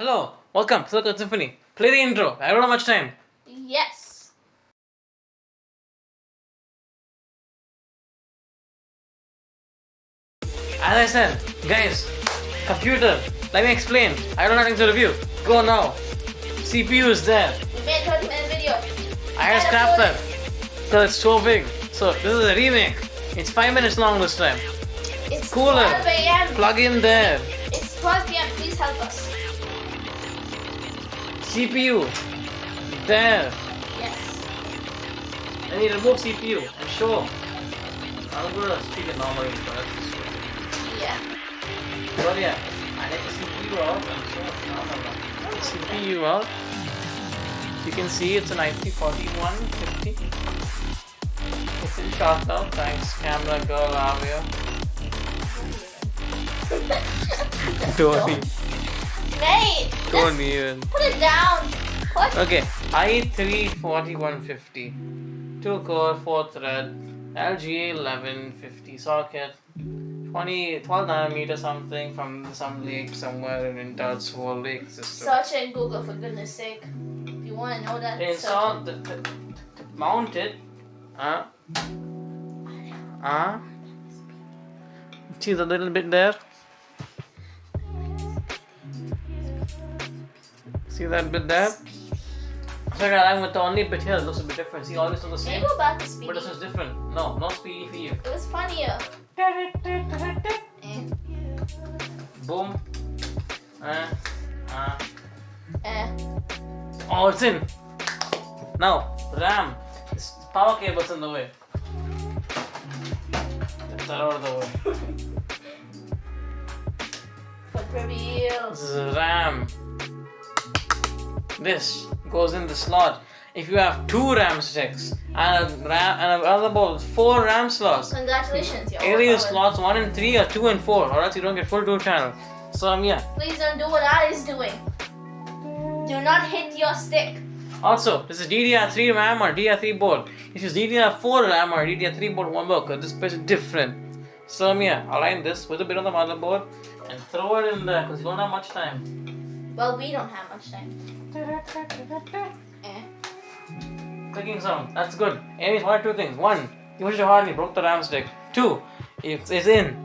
Hello, welcome to the Symphony. Play the intro. I don't have much time. Yes. As I said, guys, computer, let me explain. I don't have anything to review. Go now. CPU is there. We made a 30-minute video. I had scrapped that. So it's so big. So this is a remake. It's 5 minutes long this time. It's Cooler. 12 a.m. Plug in there. It's 12 p.m. Please help us. CPU. There. Yes. Then you remove CPU and show. I'm gonna speak it normally, but that's just Yeah. But yeah, I take the CPU out and show it normal. CPU out. You can see it's an IP4150. It's in shot now. Thanks, camera girl Avia. Don't Mate. Don't even. Put it down. What? Okay, i3-4150. 2 core, 4 thread, LGA 1150 socket, 12 nanometer something from some lake somewhere in Intel's whole lake system. Search it in Google for goodness sake. If you want to know that. Install to mount it. See the little bit there? See that bit there? So I'm with the only bit here, it looks a bit different. See, all this looks the Can same. you go back to speedy? But this is different. No speedy for you. It was funnier. Boom. Oh, it's in. Now, RAM. This power cable's in the way. Get that out of the way. For reveal. This is RAM. This goes in the slot. If you have 2 RAM sticks and a motherboard with 4 RAM slots, Congratulations, you're either use overpowered. slots 1 and 3 or 2 and 4, or else you don't get full 2 channel. So yeah. Please don't do what I is doing. Do not hit your stick. Also, this is DDR3 RAM or DDR3 board. If it's DDR4 RAM or DDR3 board won't work because this bit is different. So yeah, align this with a bit on the motherboard and throw it in there because you don't have much time. Well, we don't have much time. Clicking sound, that's good. Anyways, one or 2 things. 1, you pushed it hard and you broke the RAM stick. 2, it's in.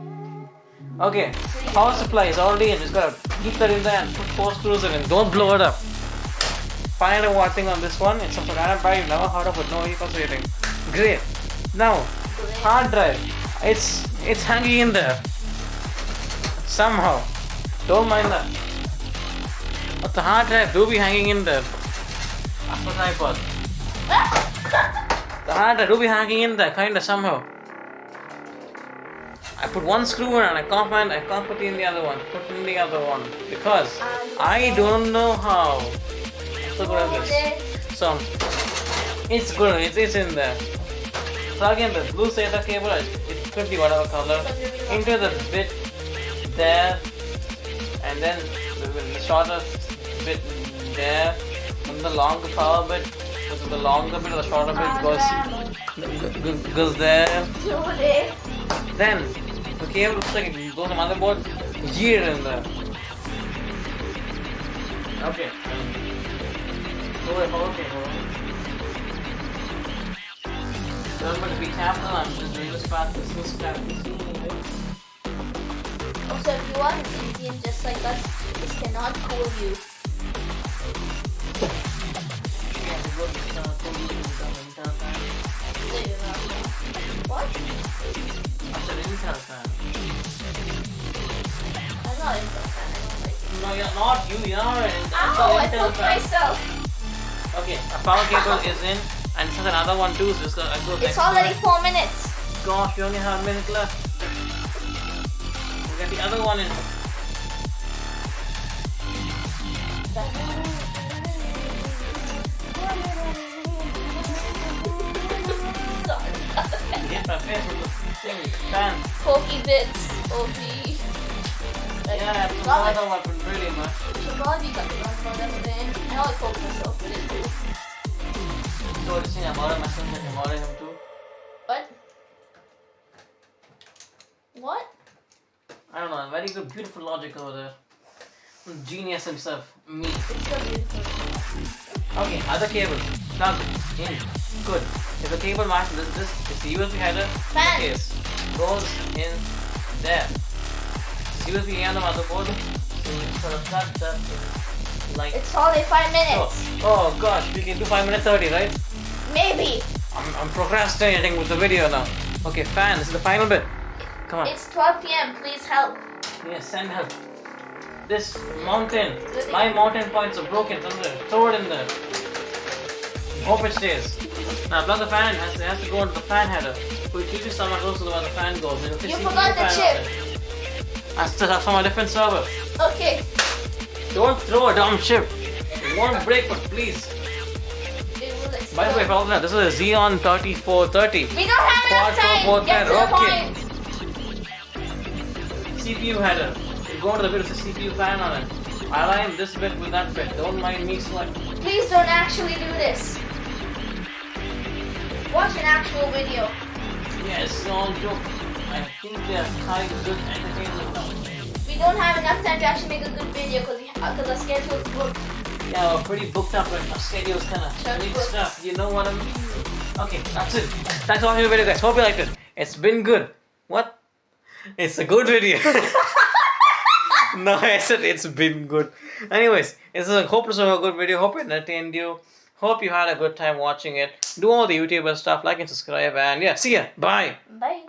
Okay, power supply is already in. Just gotta keep that in there and put 4 screws in. Don't blow it up. 500 watt thing on this one. It's some random buy you've never heard of with no e-commerce rating. Great. Now, hard drive. It's hanging in there. Somehow. Don't mind that. But the hard drive do be hanging in there. That's what I thought. The hard drive do be hanging in there, kinda somehow. I put 1 screw in and I can't put in the other one. Put in the other one. Because I don't know how. I'm so good at this. So it's good, it's in there. Plug in the blue SATA cable, it could be whatever color, into the bit there, and then the shorter bit there, and the longer power bit, so the longer bit or the shorter bit goes there. Then the cable looks like it goes on the motherboard, year in there. Okay. Okay. Remember to be careful, I'm just doing this part, this part. Also, if you are an Indian just like us, this cannot fool you. What? I said Intel fan. I'm not Intel fan, I don't like it. No, you're not you, you're an Ow, I Intel poked fan. myself. Okay, a power cable is in, and this is another one too, so I go It's next already to 4 minutes. it. Gosh, you only have a minute left. We'll get the other one in. Hit my face with the thing, fan. Pokey bits, OP. Yeah, it's another weapon, really much. You should probably be cutting on for everything. I know I poked myself with it too. So, this thing, I'm already messing with him, too. What? What? I don't know, very good, beautiful logic over there. Genius himself, me. It's so beautiful. Okay, other cable. Plug in. Good. If the cable matches this is the USB header. Fan. Case goes in there. USB on the motherboard. So you sort of plug that in like. It's only 5 minutes. Oh gosh, we can do 5 minutes 30, right? Maybe. I'm procrastinating with the video now. Okay, fan. This is the final bit. Come on. It's 12 p.m. Please help. Yes, send help. This mountain, my mountain points are broken somewhere. Throw it in there. Hope it stays. Now plug the fan. It has to go into the fan header. Put it usually somewhere close to where the fan goes. You forgot the chip. That's from a different server. Okay. Don't throw a dumb chip. It won't break, but please. It will explode. By the way, follow that. This is a Xeon 3430. We don't have enough time. Get to the point. CPU header. You go into the bit with the CPU fan on it. I align this bit with that bit. Don't mind me sweat. Please don't actually do this. Watch an actual video. Yeah, it's all joke. I think they're having good entertainment now. We don't have enough time to actually make a good video because our schedule is booked. Yeah, we're pretty booked up right now. Schedule's kinda mixed up. You know what I mean? Okay, that's it. Thanks for watching the video, guys. Hope you liked it. It's been good. What? It's a good video. No, I said it's been good. Anyways, this is a hopeless of a good video. Hope it entertained you. Hope you had a good time watching it. Do all the YouTuber stuff, like and subscribe, and yeah, see ya. Bye. Bye.